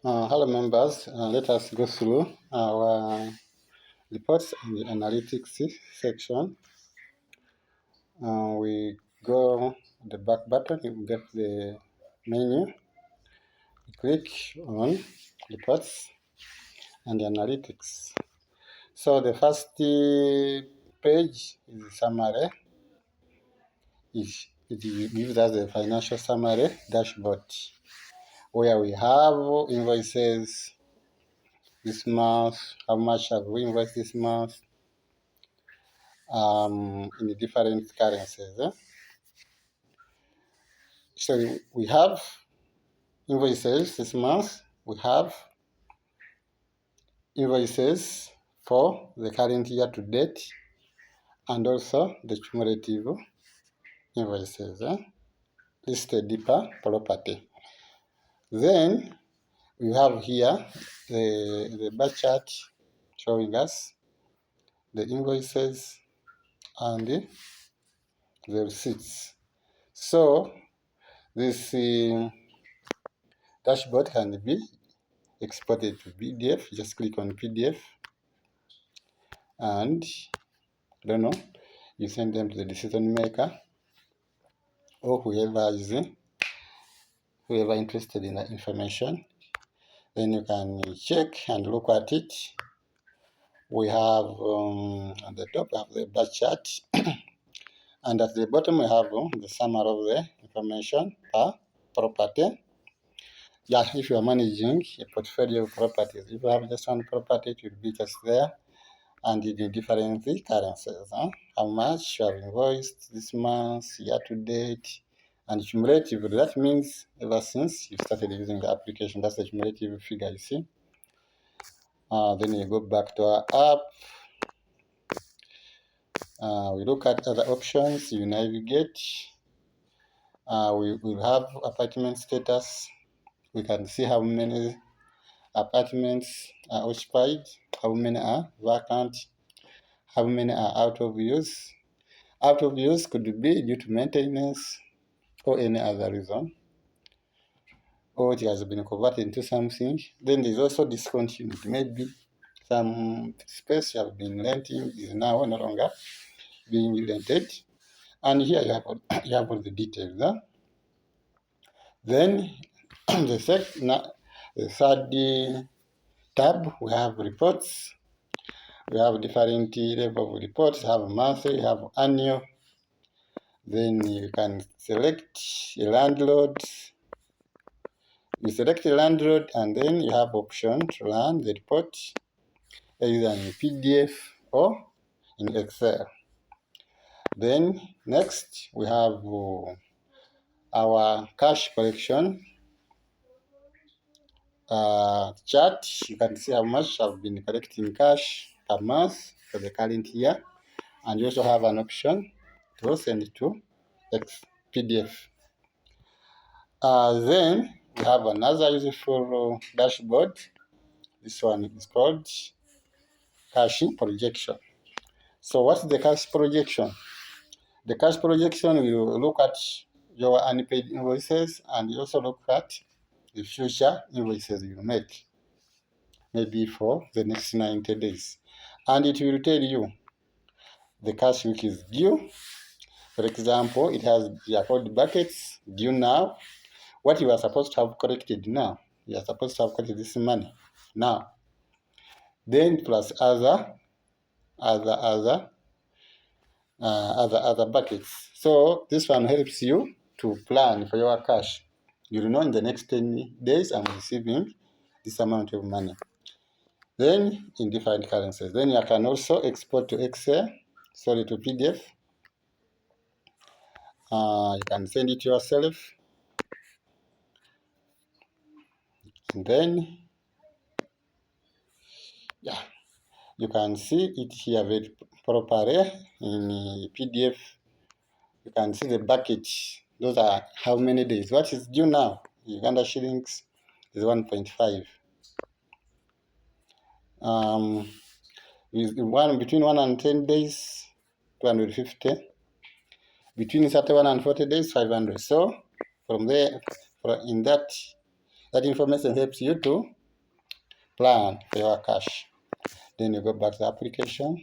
Hello members, let us go through our reports and the analytics section. We go the back button, you get the menu, you click on reports and analytics. So the first page is summary. It gives us the financial summary dashboard where we have invoices this month, how much have we invoiced this month, in the different currencies. So we have invoices this month, we have invoices for the current year to date, and also the cumulative invoices listed per property. Then we have here the bar chart showing us the invoices and the receipts. So this dashboard can be exported to PDF. Just click on PDF and you send them to the decision maker or whoever interested in that information. Then you can check and look at it. We have at the top of the bar chart and at the bottom we have the summary of the information per property. Yeah, if you are managing a portfolio of properties, if you have just one property, it will be just there and in the different currencies. How much you have invoiced this month, year to date, and cumulative. That means ever since you started using the application, that's the cumulative figure you see. Then you go back to our app. We look at other options. You navigate. We will have apartment status. We can see how many apartments are occupied, how many are vacant, how many are out of use. Out of use could be due to maintenance or any other reason, or it has been converted into something. Then there's also discontinued. Maybe some space you have been renting is now no longer being rented. And here you have all the details. Then the third tab, we have reports. We have different level of reports. We have monthly, we have annual. Then you can select a landlord. You select a landlord and then you have option to run the report either in PDF or in Excel. Then next we have our cash collection chart. You can see how much I've been collecting cash per month for the current year, and you also have an option to send it to PDF. Then we have another useful dashboard. This one is called cash projection. So what's the cash projection? The cash projection will look at your unpaid invoices and you also look at the future invoices you make, maybe for the next 90 days. And it will tell you the cash which is due. For example, it has called buckets, due now. What you are supposed to have collected now. You are supposed to have collected this money now. Then plus other buckets. So this one helps you to plan for your cash. You know in the next 10 days I'm receiving this amount of money. Then in different currencies. Then you can also export to Excel, to PDF. You can send it yourself. And then, you can see it here very properly in PDF. You can see the bucket. Those are how many days. What is due now? Uganda shillings is 1.5. Between 1 and 10 days, 250. Between 31 and 40 days, 500. So from there, that information helps you to plan for your cash. Then you go back to the application.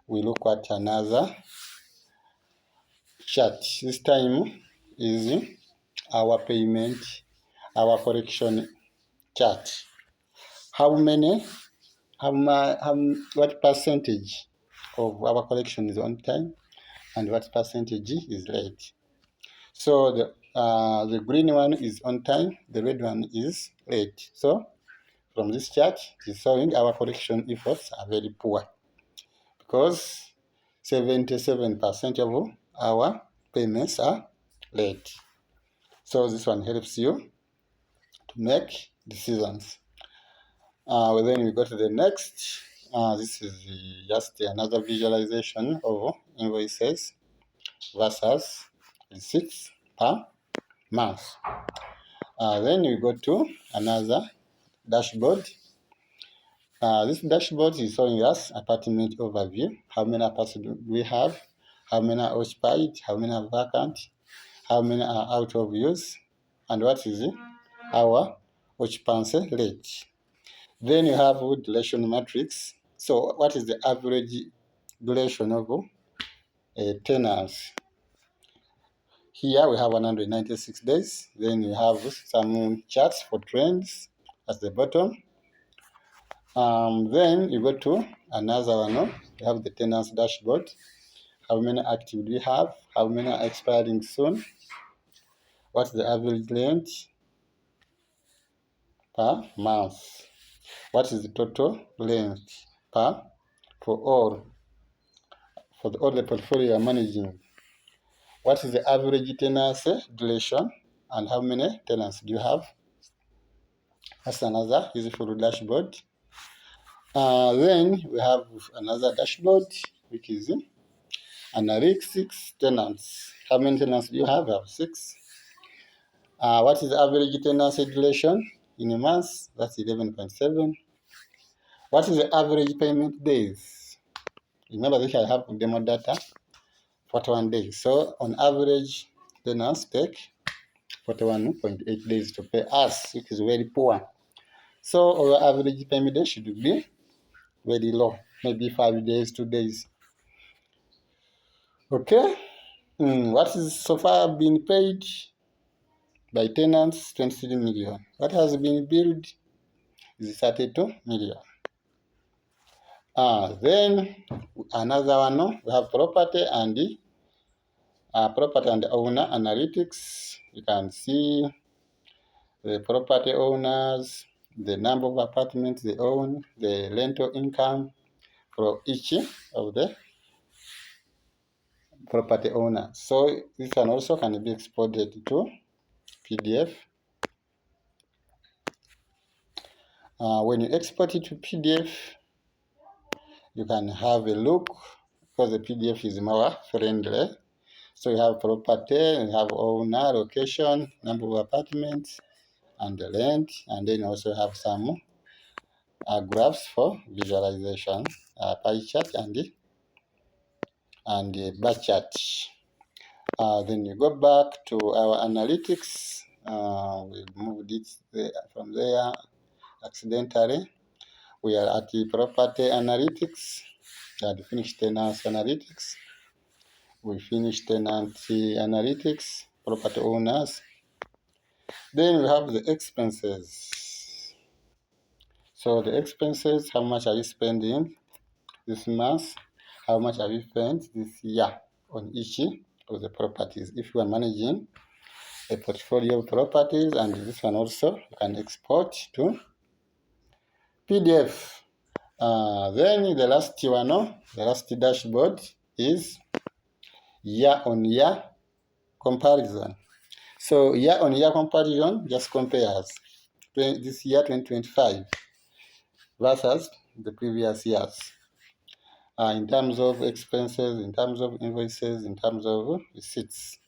We look at another chart. This time is our payment, our collection chart. What percentage of our collection is on time and what percentage is late. So the green one is on time, the red one is late. So from this chart, it is showing our collection efforts are very poor because 77% of our payments are late. So this one helps you to make decisions. Then we go to the next. This is just another visualization of invoices versus receipts per month. Then we go to another dashboard. This dashboard is showing us apartment overview. How many apartments do we have? How many are occupied? How many are vacant? How many are out of use? And what is our occupancy rate? Then you have duration matrix. So what is the average duration of tenants? Here we have 196 days. Then we have some charts for trends at the bottom. Then you go to another one. You have the tenants dashboard. How many active do we have? How many are expiring soon? What's the average rent per month? What is the total length for all the portfolio you're managing? What is the average tenancy duration and how many tenants do you have? That's another useful dashboard. Then we have another dashboard which is analytics tenants. How many tenants do you have? I have 6. What is the average tenancy duration in a month? That's 11.7. What is the average payment days? Remember that I have demo data, 41 days. So on average, tenants take 41.8 days to pay us, which is very poor. So our average payment day should be very low, maybe 5 days, 2 days. Okay. What is so far been paid by tenants? 23 million. What has been billed is 32 million. Then another one, we have property and owner analytics. You can see the property owners, the number of apartments they own, the rental income for each of the property owners. So this one also can be exported to PDF. When you export it to PDF, you can have a look because the PDF is more friendly. So you have property, you have owner, location, number of apartments, and the rent, and then you also have some graphs for visualization, pie chart and the bar chart. Then you go back to our analytics. We moved it from there accidentally. We are at the property analytics. We had finished tenants analytics. We finished tenant analytics, property owners. Then we have the expenses. So the expenses, how much are you spending this month? How much have you spent this year on each of the properties? If you are managing a portfolio of properties, and this one also you can export to PDF. Then the last one, the last dashboard is year-on-year comparison. So year-on-year comparison just compares this year 2025 versus the previous years. In terms of expenses, in terms of invoices, in terms of receipts,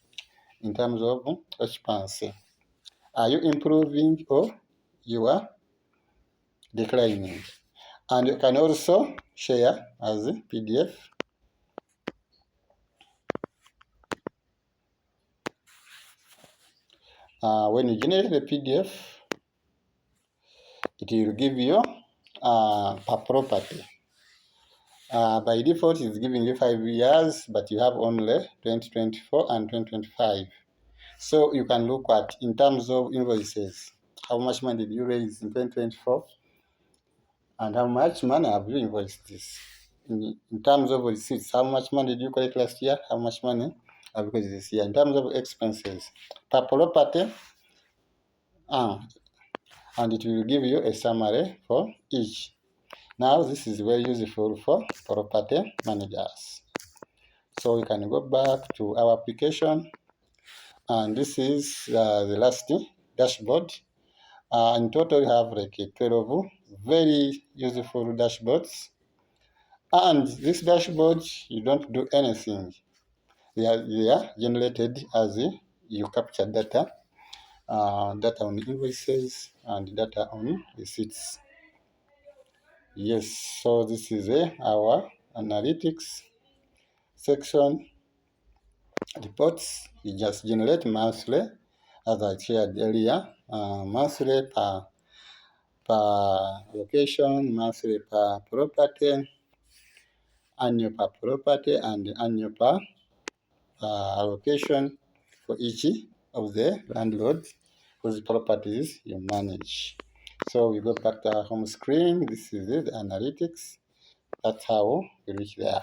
in terms of occupancy. Are you improving or you are declining? And you can also share as a PDF. When you generate the PDF, it will give you per property. By default, it's giving you 5 years, but you have only 2024 and 2025. So you can look at, in terms of invoices, how much money did you raise in 2024 and how much money have you invoiced this. In terms of receipts, how much money did you collect last year, how much money have you collected this year. In terms of expenses, per property, and it will give you a summary for each. Now, this is very useful for property managers. So we can go back to our application, and this is the last dashboard. In total, we have like 12 very useful dashboards. And this dashboard, you don't do anything. They are generated as you capture data, data on invoices and data on receipts. Yes, so this is our analytics section. Reports, we just generate monthly, as I shared earlier, monthly per location, monthly per property, annual per property, and annual per allocation for each of the landlords whose properties you manage. So we go back to our home screen. This is it, the analytics. That's how we reach there.